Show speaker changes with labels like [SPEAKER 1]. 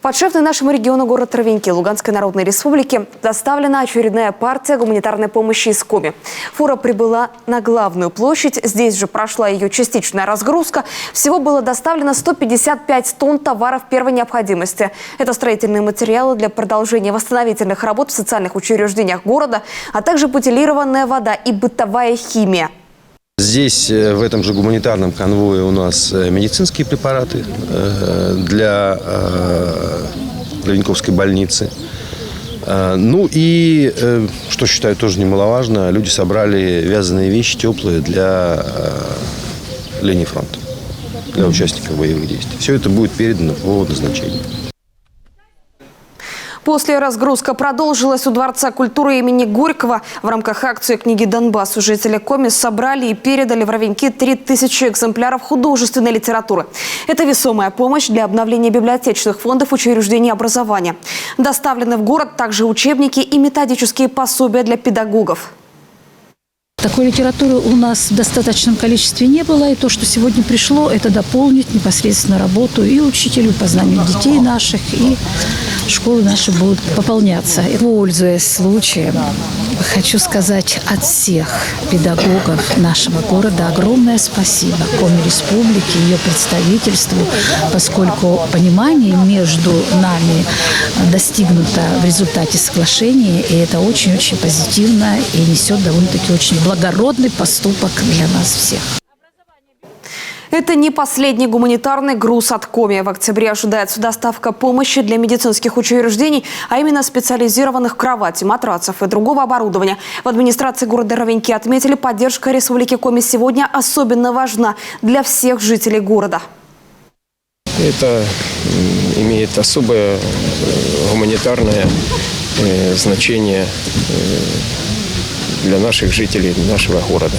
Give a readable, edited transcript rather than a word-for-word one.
[SPEAKER 1] Подшефный нашему региону город Ровеньки Луганской Народной Республики доставлена очередная партия гуманитарной помощи из Коми. Фура прибыла на главную площадь. Здесь же прошла ее частичная разгрузка. Всего было доставлено 155 тонн товаров первой необходимости. Это строительные материалы для продолжения восстановительных работ в социальных учреждениях города, а также бутилированная вода и бытовая химия.
[SPEAKER 2] Здесь, в этом же гуманитарном конвое, у нас медицинские препараты для Ровеньковской больницы. Ну и, что считаю тоже немаловажно, люди собрали вязаные вещи теплые для линии фронта, для участников боевых действий. Все это будет передано по назначению.
[SPEAKER 1] После разгрузка продолжилась у Дворца культуры имени Горького. В рамках акции «Книги Донбассу» жители Коми собрали и передали в Ровеньки 3000 экземпляров художественной литературы. Это весомая помощь для обновления библиотечных фондов учреждений образования. Доставлены в город также учебники и методические пособия для педагогов.
[SPEAKER 3] Такой литературы у нас в достаточном количестве не было. И то, что сегодня пришло, это дополнит непосредственно работу и учителю по знанию детей наших, и школы наши будут пополняться. И, пользуясь случаем, хочу сказать от всех педагогов нашего города огромное спасибо Коми Республике, ее представительству, поскольку понимание между нами достигнуто в результате соглашения, и это очень-очень позитивно и несет довольно-таки очень благородный поступок для нас всех.
[SPEAKER 1] Это не последний гуманитарный груз от Коми. В октябре ожидается доставка помощи для медицинских учреждений, а именно специализированных кроватей, матрацев и другого оборудования. В администрации города Ровеньки отметили, поддержка Республики Коми сегодня особенно важна для всех жителей города.
[SPEAKER 4] Это имеет особое гуманитарное значение для наших жителей нашего города.